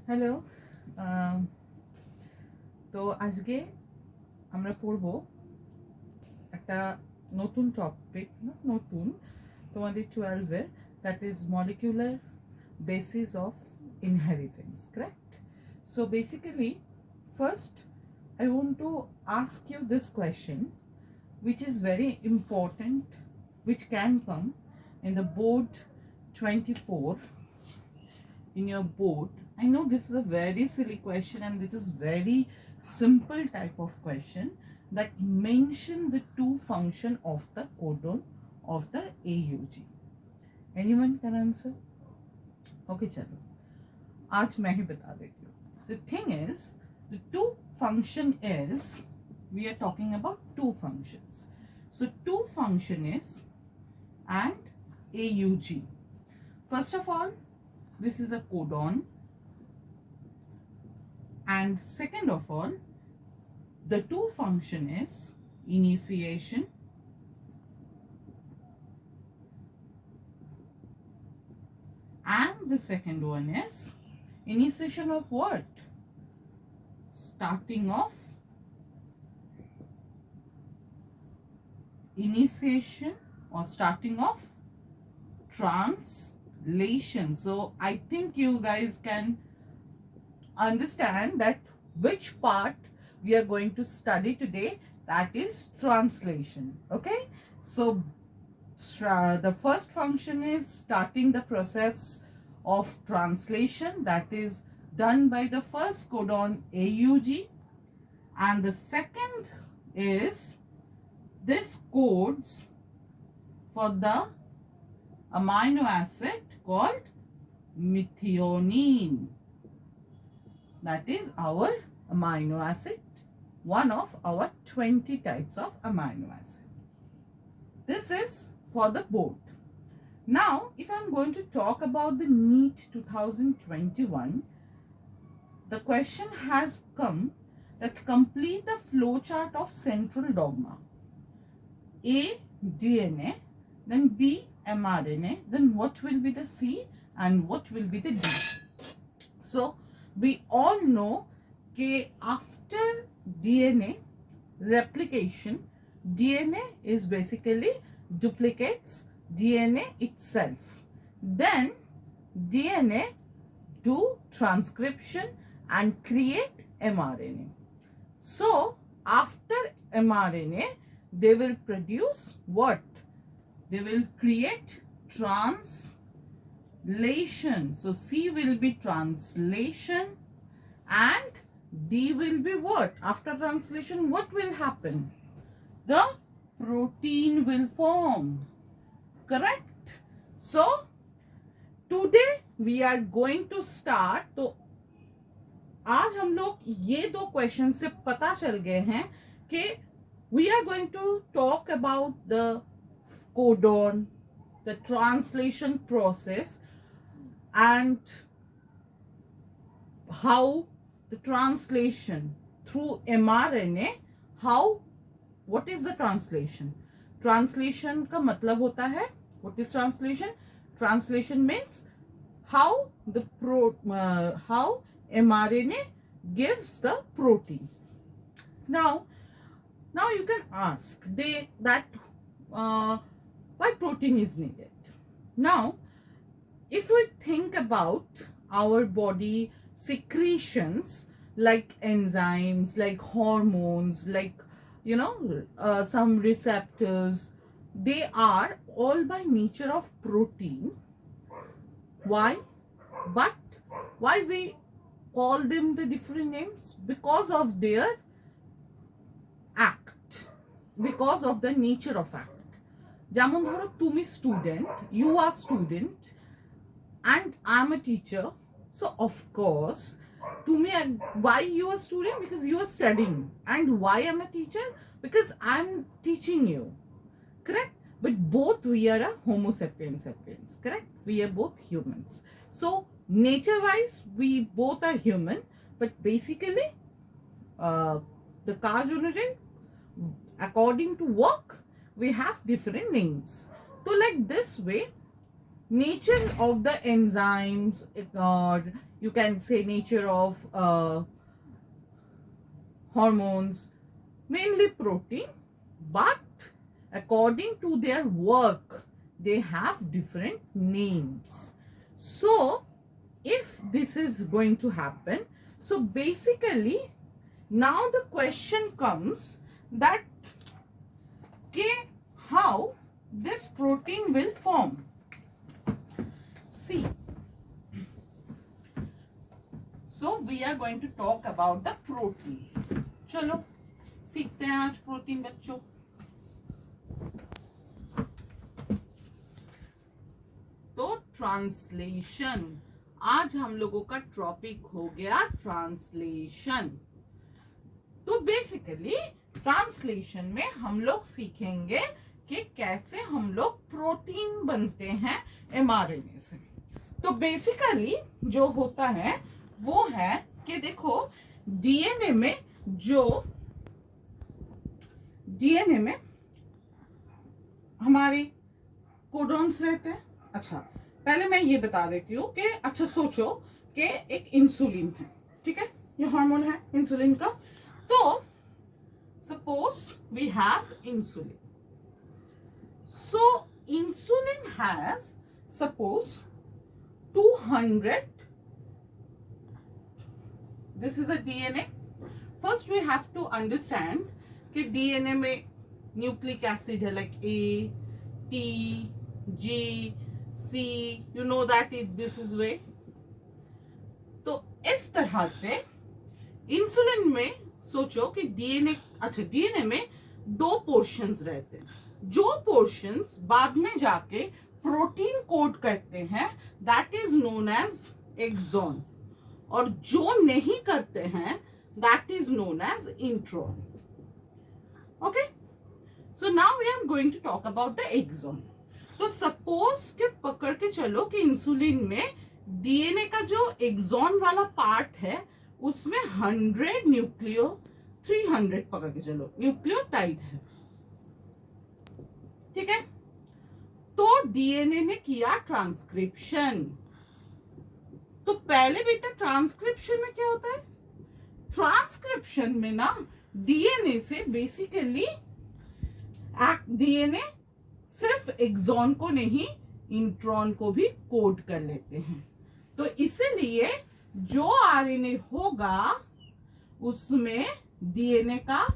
Hello. তো আজকে আমরা পড়ব একটা নতুন টপিক, নতুন তোমাদের 12-এর, that is molecular basis of inheritance, correct? So basically first I want to ask you this question, which is very important, which can come in the board 24, in your board. I know this is a very silly question and it is very simple type of question that mention the two function of the codon of the AUG. Anyone can answer? Okay, chalo. आज मैं ही बता देती हूँ. The thing is, the two function is, we are talking about two functions. So two function is and AUG. First of all, this is a codon, and second of all, the two function is initiation and the second one is initiation of what? Starting of initiation or starting of translation. So I think you guys can understand that which part we are going to study today, that is translation. Okay, so the first function is starting the process of translation, that is done by the first codon AUG, and the second is this codes for the amino acid called methionine. That is our amino acid, one of our 20 types of amino acid. This is for the board. Now, if I'm going to talk about the NEET 2021, the question has come that complete the flowchart of central dogma. A, DNA, then B, mRNA, then what will be the C and what will be the D? So, we all know that after DNA replication, DNA is basically duplicates DNA itself. Then DNA do transcription and create mRNA. So after mRNA, they will produce what? They will create translation. So C will be translation and D will be what? After translation, what will happen? The protein will form. Correct? So today we are going to start. तो आज हम लोग ये दो question से पता चल गए हैं कि we are going to talk about the codon, the translation process, and how the translation through mRNA, how, what is the translation? Translation का मतलब होता है, what is translation? Translation means how the how mRNA gives the protein. Now you can ask why protein is needed. Now, if we think about our body secretions like enzymes, like hormones, like some receptors, they are all by nature of protein. Why? But why we call them the different names? Because of their act, because of the nature of act. যেমন ধরো তুমি student, you are student and I'm a teacher, so of course তুমি, why you are student? Because you are studying. And why I'm a teacher? Because I'm teaching you. Correct? But both we are a homo sapiens sapiens, correct? We are both humans. So nature wise we both are human, but basically the কাজ অনুযায়ী, according to work, we have different names. So like this way, nature of the enzymes, or you can say nature of hormones, mainly protein, but according to their work, they have different names. So, if this is going to happen, so basically, now the question comes that how this protein will form. See, so we are going to talk about the protein. चलो सीखते हैं आज protein बच्चों. तो translation, आज हम लोगों का टॉपिक हो गया ट्रांसलेशन. तो बेसिकली ट्रांसलेशन में हम लोग सीखेंगे कि कैसे हम लोग प्रोटीन बनते हैं mRNA से. तो बेसिकली जो होता है वो है कि देखो डीएनए में हमारे कोडॉन्स रहते हैं. अच्छा, पहले मैं ये बता देती हूँ कि अच्छा सोचो कि एक इंसुलिन है, ठीक है, ये हार्मोन है इंसुलिन का. तो suppose we have insulin. So insulin has, suppose, 200. This is a DNA. First we have to understand कि DNA में न्यूक्लिक एसिड है like A, T, G, C. You know that this is way. तो इस तरह से insulin में सोचो कि डीएनए में 2 पोर्शंस रहते हैं. जो पोर्शंस बाद में जाके प्रोटीन कोड करते हैं that is known as exon, और जो नहीं करते हैं that is known as intron. Okay, so now we are going to talk about the exon. तो सपोज के पकड़ के चलो कि इंसुलिन में डीएनए का जो एक्सॉन वाला पार्ट है उसमें 100 न्यूक्लियो 300 पकड़ के चलो न्यूक्लियोटाइड है, ठीक है. तो डीएनए ने किया ट्रांसक्रिप्शन. तो पहले बेटा ट्रांसक्रिप्शन में क्या होता है? ट्रांसक्रिप्शन में ना डीएनए से बेसिकली डीएनए सिर्फ एक्सॉन को नहीं इंट्रॉन को भी कोड कर लेते हैं. तो इसीलिए जो आरएनए होगा उसमें डीएनए का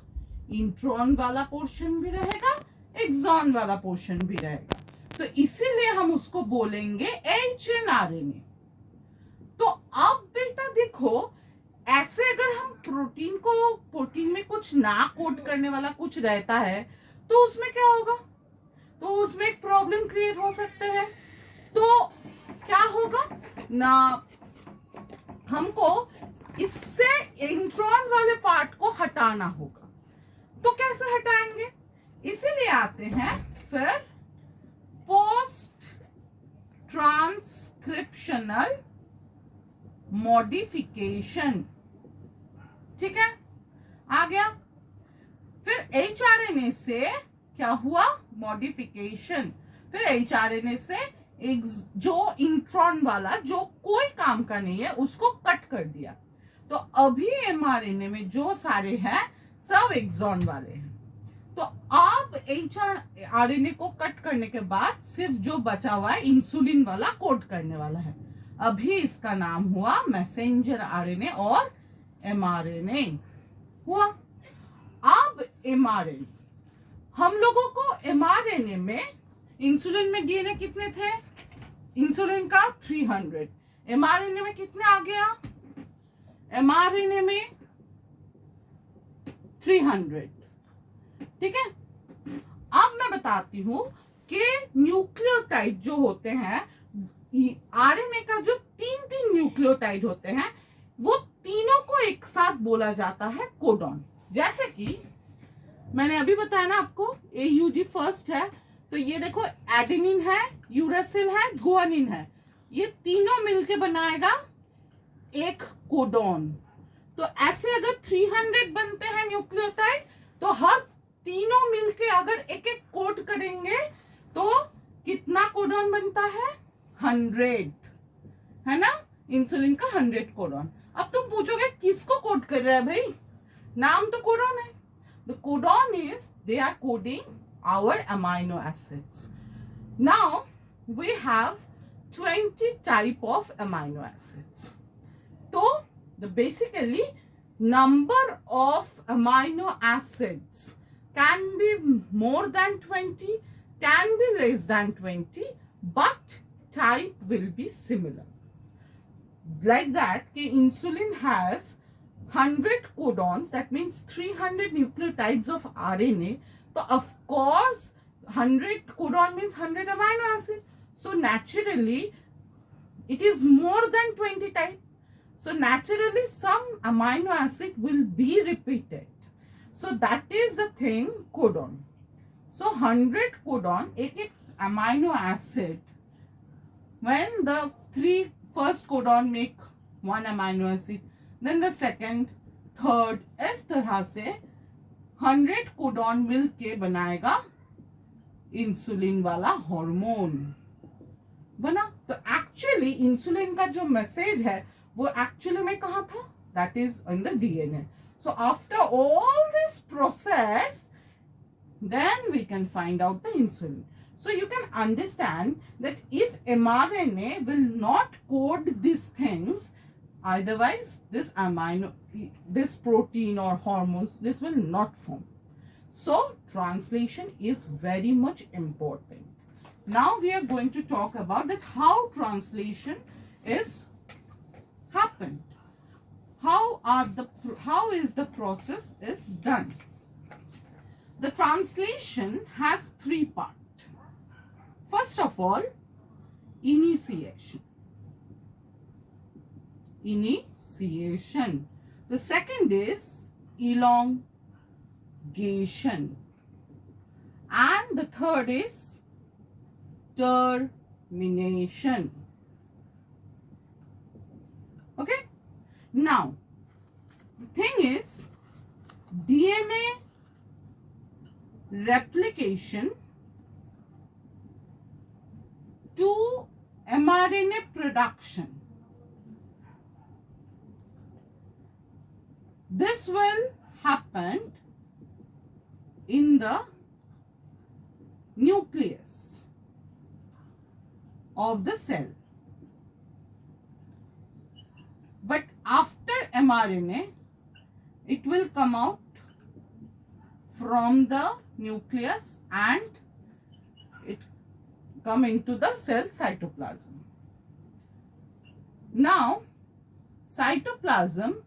इंट्रॉन वाला पोर्शन भी रहेगा, एक्सॉन वाला पोर्शन भी रहेगा. तो इसीलिए हम उसको बोलेंगे एचएनआरएनए. तो अब बेटा देखो, ऐसे अगर हम प्रोटीन में कुछ ना कोड करने वाला कुछ रहता है तो उसमें क्या होगा? तो उसमें एक प्रॉब्लम क्रिएट हो सकते हैं. तो क्या होगा ना, हमको इससे इंट्रॉन वाले पार्ट को हटाना होगा. तो कैसे हटाएंगे? इसीलिए आते हैं फिर पोस्ट ट्रांसक्रिप्शनल मॉडिफिकेशन. ठीक है, आ गया. फिर एचआरएनए से क्या हुआ? मॉडिफिकेशन. फिर एचआरएनए से एक जो इंट्रॉन वाला जो कोई काम का नहीं है उसको कट कर दिया. तो अभी एमआरएनए में जो सारे हैं सब एक्सॉन वाले हैं. तो अब एचआरएनए को कट करने के बाद सिर्फ जो बचा हुआ है इंसुलिन वाला कोड करने वाला है. अभी इसका नाम हुआ मैसेंजर आरएनए और एमआरएनए हुआ. अब एमआरएनए, हम लोगों को एमआरएनए में इंसुलिन में डीएनए कितने थे? इंसुलिन का 300. एमआरएनए में कितने आ गया? एमआरएनए में 300. ठीक है. अब मैं बताती हूं कि न्यूक्लियोटाइड जो होते हैं, आरएनए का जो 3 न्यूक्लियोटाइड होते हैं वो तीनों को एक साथ बोला जाता है कोडॉन. जैसे कि मैंने अभी बताया ना आपको, AUG फर्स्ट है. तो ये देखो एडेनिन है, यूरेसिल है, गुआनिन है. ये तीनों मिलके बनाएगा एक कोडॉन. तो ऐसे अगर 300 बनते हैं न्यूक्लियोटाइड तो हर तीनों मिलके अगर एक एक कोड करेंगे तो कितना कोडॉन बनता है? 100 है ना, इंसुलिन का 100 कोडॉन। अब तुम पूछोगे किसको कोड कर रहा है भाई, नाम तो कोडॉन है। The codon is they are coding our amino acids. Now we have 20 type of amino acids. So the basically number of amino acids can be more than 20, can be less than 20, but type will be similar. Like that, insulin has 100 codons, that means 300 nucleotides of RNA. So of course 100 codon means 100 amino acid. So naturally it is more than 20 type. So naturally some amino acid will be repeated. So that is the thing codon. So 100 codon, एक amino acid, when the three first codon make one amino acid, then the second, third, इस तरह से 100 codon मिल के बनाएगा insulin वाला hormone बना। तो actually insulin का जो मैसेज है वो एक्चुअली में कहा था, that is in the DNA. So after all this process then we can find out the insulin. So you can understand that if mRNA will not code these things, otherwise this protein or hormones, this will not form. So translation is very much important. Now we are going to talk about that how translation is happened. How is the process is done. The translation has three parts. First of all, initiation. The second is elongation. And the third is termination. Okay? Now, the thing is, DNA replication to mRNA production. This will happen in the nucleus of the cell. But after mRNA, it will come out from the nucleus and it come into the cell cytoplasm. Now, cytoplasm,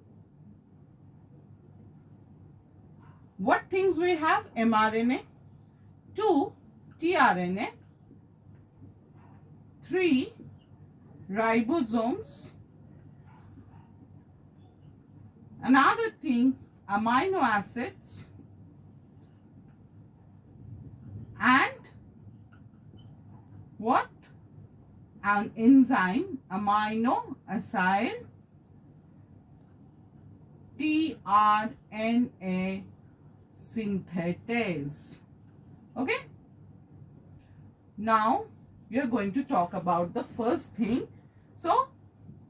what things we have? mRNA, 2 tRNA, 3 ribosomes, another thing amino acids, and what? An enzyme, amino acyl tRNA synthetase. Okay? Now we are going to talk about the first thing. So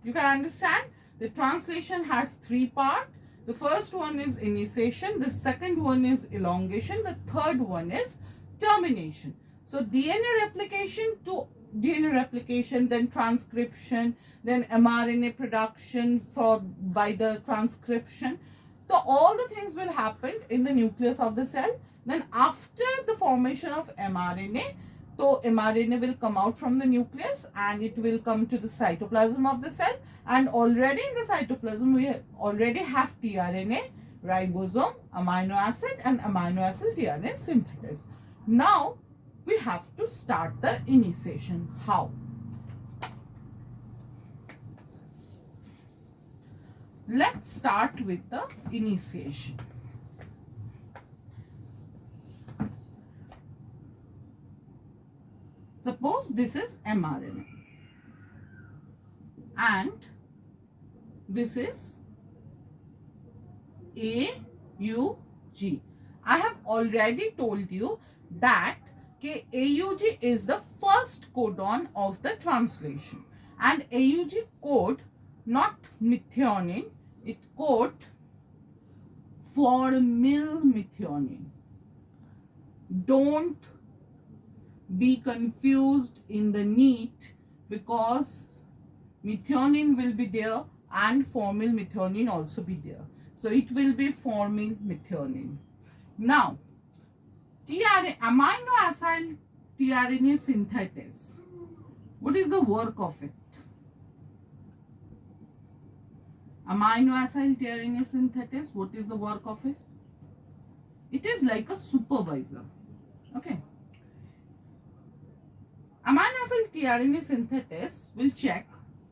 you can understand the translation has three parts. The first one is initiation, the second one is elongation, the third one is termination. So DNA replication to DNA replication, then transcription, then mRNA production by the transcription. So all the things will happen in the nucleus of the cell. Then after the formation of mRNA, so mRNA will come out from the nucleus and it will come to the cytoplasm of the cell. And already in the cytoplasm, we already have tRNA, ribosome, amino acid and amino acid tRNA synthetase. Now, we have to start the initiation. How? Let's start with the initiation. Suppose this is mRNA and this is AUG. I have already told you that कि AUG is the first codon of the translation, and AUG code not methionine, it code formylmethionine. Don't be confused in the NEET, because methionine will be there and formylmethionine also be there. So it will be formylmethionine. Now, amino acyl tRNA synthetase. What is the work of it? Amino acyl tRNA synthetase, what is the work of it? It is like a supervisor. Okay. Amino acyl tRNA synthetase will check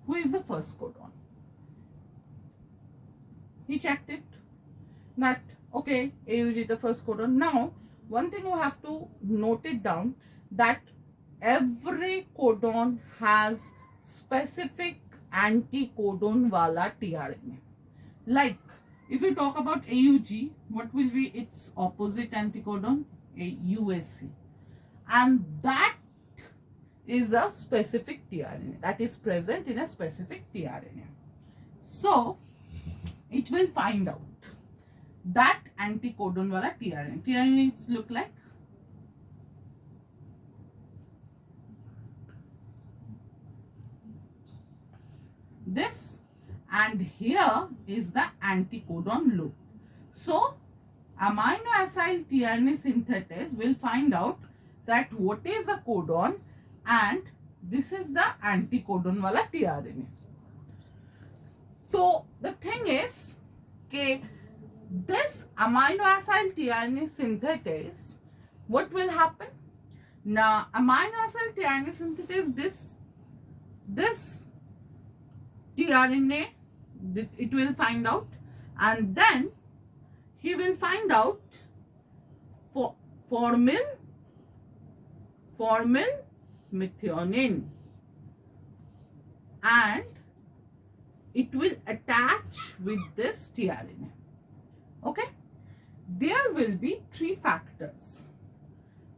who is the first codon. He checked it. That, okay, AUG the first codon. Now, one thing you have to note it down, that every codon has specific anticodon wala tRNA. Like, if you talk about AUG, what will be its opposite anticodon? UAC. And that is a specific tRNA that is present in a specific tRNA. So, it will find out that anticodon wala tRNA. tRNA look like this, and here is the anticodon loop. So, amino acyl tRNA synthetase will find out that what is the codon, and this is the anticodon wala tRNA. So, the thing is, okay, this amino acyl tRNA synthetase, what will happen? Now, amino acyl tRNA synthetase, this tRNA, it will find out, and then he will find out formylmethionine, and it will attach with this tRNA. Okay, there will be 3 factors: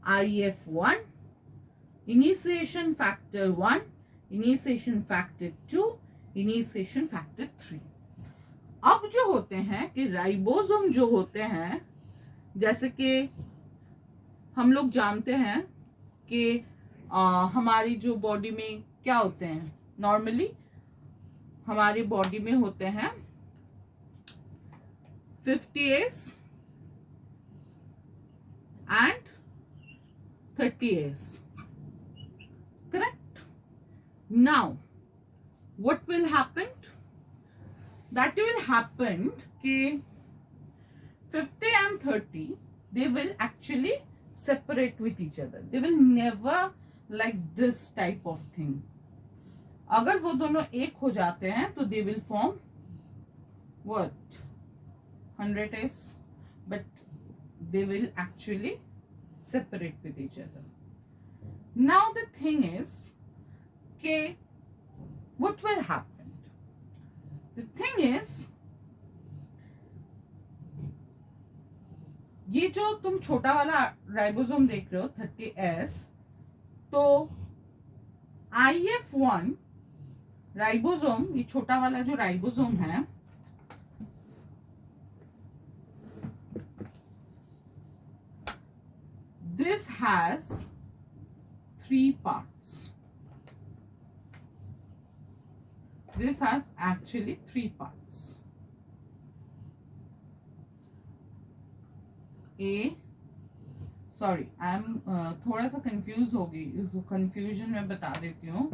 IF1, initiation factor 1, initiation factor 2, initiation factor 3. अब जो होते हैं कि ribosome जो होते हैं, जैसे कि हम लोग जानते हैं कि हमारी जो बॉडी में क्या होते हैं, नॉर्मली हमारी बॉडी में होते हैं 50S and 30S. Correct? Now, what will happen? That will happen कि 50 and 30, they will actually separate with each other. They will never like this type of thing. अगर वो दोनों एक हो जाते हैं तो they will form what? 100S, but they will actually separate with each other. Now the thing is, okay, what will happen? The thing is, ये जो तुम छोटा वाला राइबोसोम देख रहे हो 30S, तो IF1 राइबोसोम, ये छोटा वाला जो राइबोसोम है, this has 3 parts. This has actually 3 parts. Sorry, I'm थोड़ा सा confused हो गई, इस confusion में बता देती हूँ.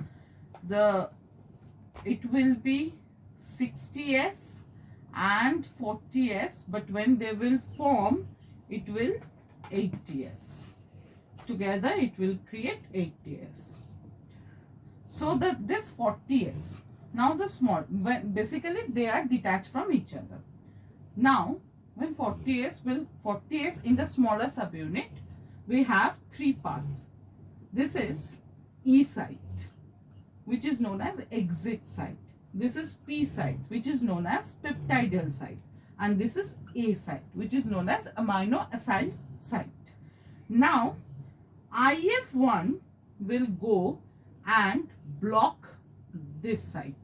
It will be 60S and 40S, but when they will form, it will 80S. Together, it will create 80S. So this 40S. Now the small, basically they are detached from each other. Now, when 40S in the smaller subunit, we have 3 parts. This is E site, which is known as exit site. This is P site, which is known as peptidyl site. And this is A site, which is known as amino acyl site. Now, IF1 will go and block this site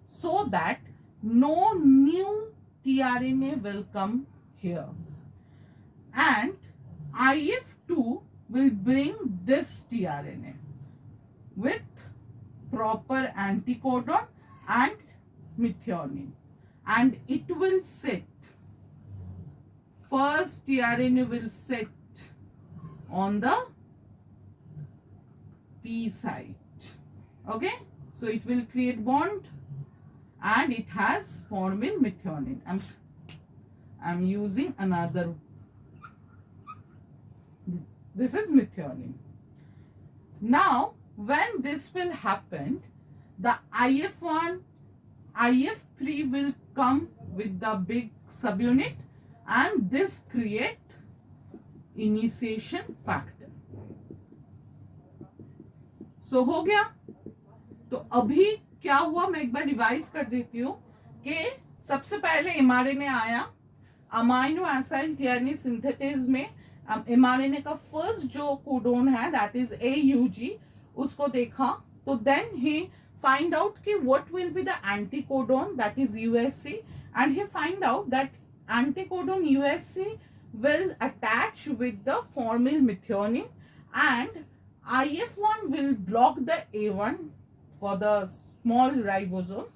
so that no new tRNA will come here, and IF2 will bring this tRNA with proper anticodon and methionine, and it will sit. First tRNA will sit on the P site. Okay, so it will create bond and it has formyl methionine. I'm using another. This is methionine. Now when this will happen, the IF1, IF3 will come with the big subunit, and this create initiation factor. So हो गया. तो अभी क्या हुआ, मैं एक बार revise कर देती हूँ कि सबसे पहले एमआरएनए आया, अमाइनो एसिड टीआरएनए सिंथेसिस में एमआरएनए का फर्स्ट जो कोडोन है दैट इज AUG, उसको देखा. तो देन ही find out कि what will be the anticodon, that is USC, and he find out that anticodon USC will attach with the formyl methionine, and IF1 will block the A1 for the small ribosome,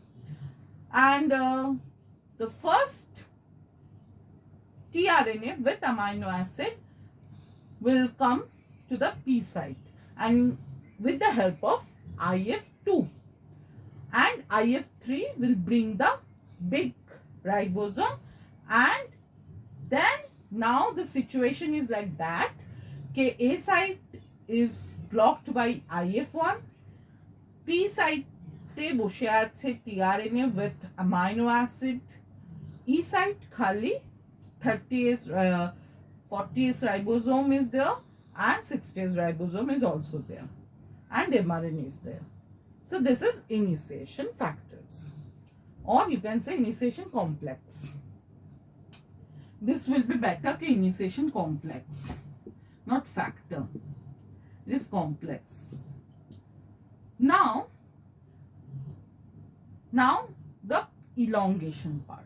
and the first tRNA with amino acid will come to the P site, and with the help of IF2, and IF3 will bring the big ribosome, and then now the situation is like that कि A site is blocked by IF1, P site te বসে আছে tRNA with amino acid, E site খালি 30S 40S ribosome is there, and 60S ribosome is also there, and mRNA is there. So this is initiation factors, or you can say initiation complex. This will be better कि initiation complex, not factor. It is complex. Now the elongation part.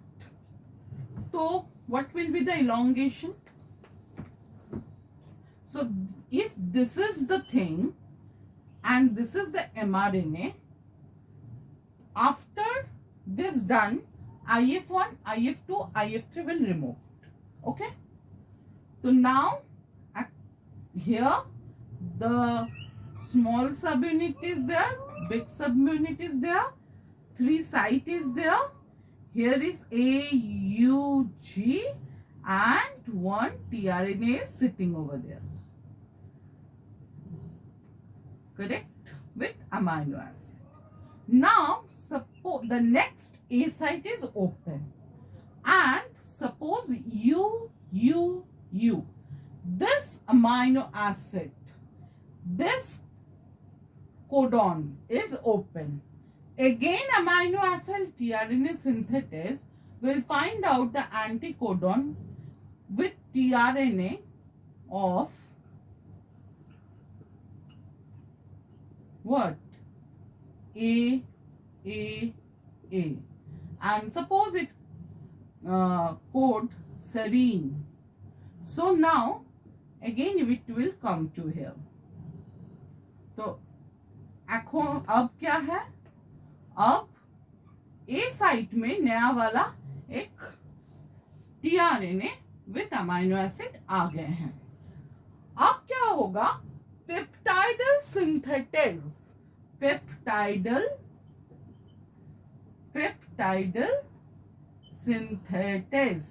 So what will be the elongation? So if this is the thing and this is the mRNA, after this done, IF1, IF2, IF3 will remove. Okay. So now here the small subunit is there, big subunit is there, 3 site is there. Here is AUG and 1 tRNA is sitting over there. Correct? With amino acid. Now suppose the next A site is open, and suppose U. This amino acid, this codon is open. Again amino acid tRNA synthesis will find out the anticodon with tRNA of what? A. And suppose it code serine. So now again it will come to here. तो अब क्या है? अब A site में नया वाला एक tRNA with amino acid आ गए हैं. अब क्या होगा? पेप्टाइडल सिंथेटिस,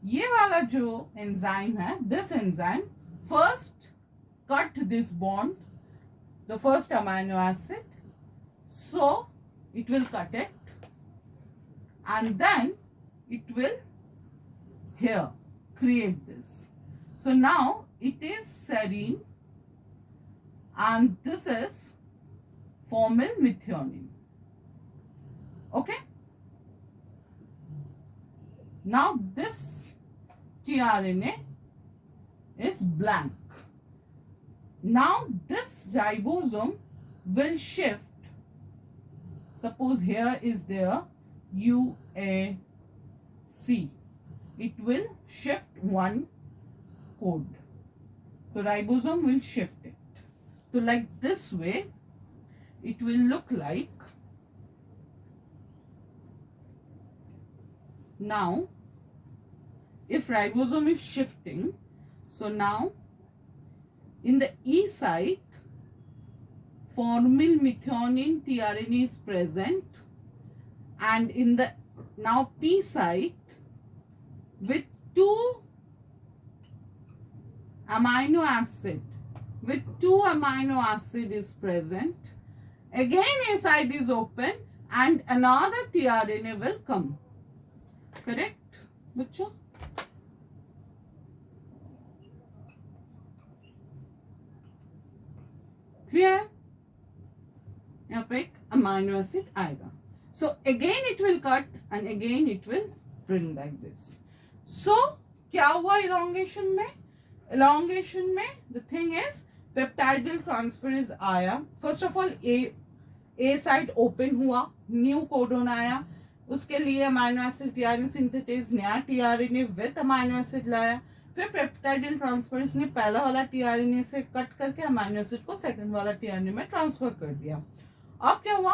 ये वाला जो एंजाइम है, this enzyme first cut this bond, the first amino acid, so it will cut it, and then it will here create this. So now it is serine, and this is formyl methionine. Okay. Now this tRNA is blank. Now this ribosome will shift. Suppose here is their UAC. It will shift one code. The ribosome will shift it. So like this way, it will look like. Now, if ribosome is shifting, so now in the E site, formyl methionine tRNA is present, and in the now P site with two amino acid is present. Again A site is open and another tRNA will come. Correct, बच्चों? Clear? यहाँ पे एक amino acid आएगा. So again it will cut and again it will bring like this. So क्या हुआ elongation में? Elongation में the thing is peptidal transferase आया. First of all A site open हुआ, new codon आया. उसके लिए अमाइनो एसिड टीआरएनए सिंथेटेज नया टीआरएनए विद अमाइनो एसिड लाया. फिर पेप्टाइडल ट्रांसफरेंस ने पहला वाला टीआरएनए से कट करके अमाइनो एसिड को सेकंड वाला टीआरएनए में ट्रांसफर कर दिया. अब क्या हुआ?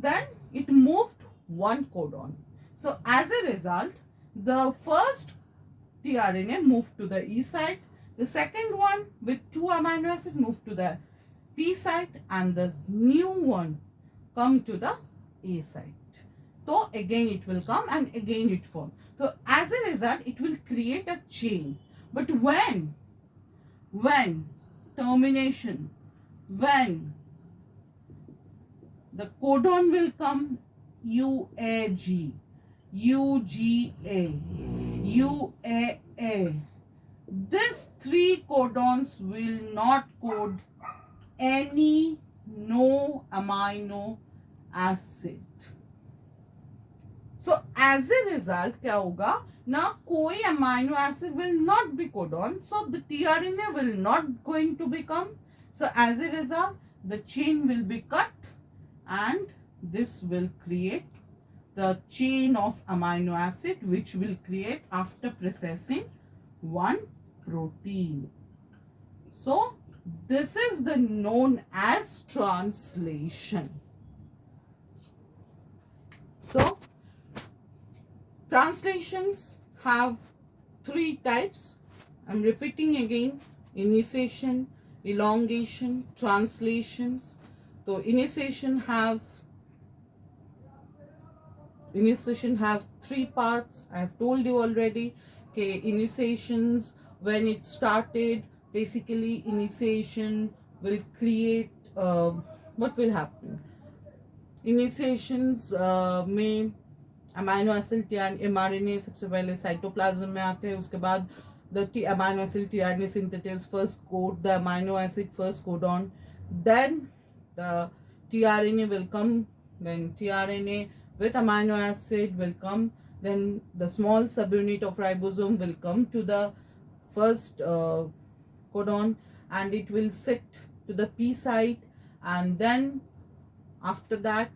Then it moved one codon. So as a result the first tRNA moved to the E site, the second one with two amino acid moved to the P site and the new one come to the A site. So again it will come and again it form. So as a result it will create a chain. But when termination, when the codon will come UAG, UGA, UAA, these three codons will not code any no amino acid. So as a result क्या होगा ना, कोई amino acid will not be codon, so the tRNA will not going to become. So as a result the chain will be cut and this will create the chain of amino acid which will create after processing one protein. So this is the known as translation. So translations have three types. I'm repeating again: initiation, elongation, translations. So initiation have three parts. I have told you already. Okay, initiations, when it started, basically initiation will create what will happen. Initiations में amino acid mRNA सबसे पहले cytoplasm में आते हैं. उसके बाद the amino acid tRNA synthesis first code the amino acid first codon, then the tRNA will come, then tRNA with amino acid will come, then the small subunit of ribosome will come to the first codon and it will sit to the P site, and then after that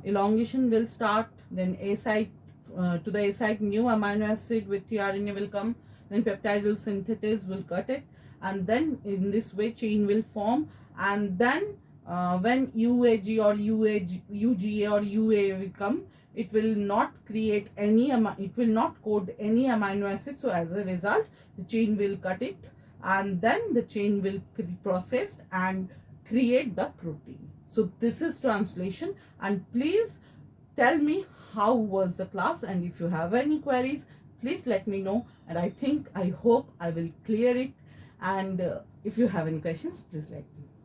elongation will start. Then A site to the A site new amino acid with tRNA will come, then peptidal synthetase will cut it, and then in this way chain will form. And then when UAG or UGA or UA will come, it will not create any it will not code any amino acid. So as a result the chain will cut it and then the chain will process and create the protein. So this is translation, and please tell me how was the class, and if you have any queries please let me know, and I hope I will clear it, and if you have any questions please let me know.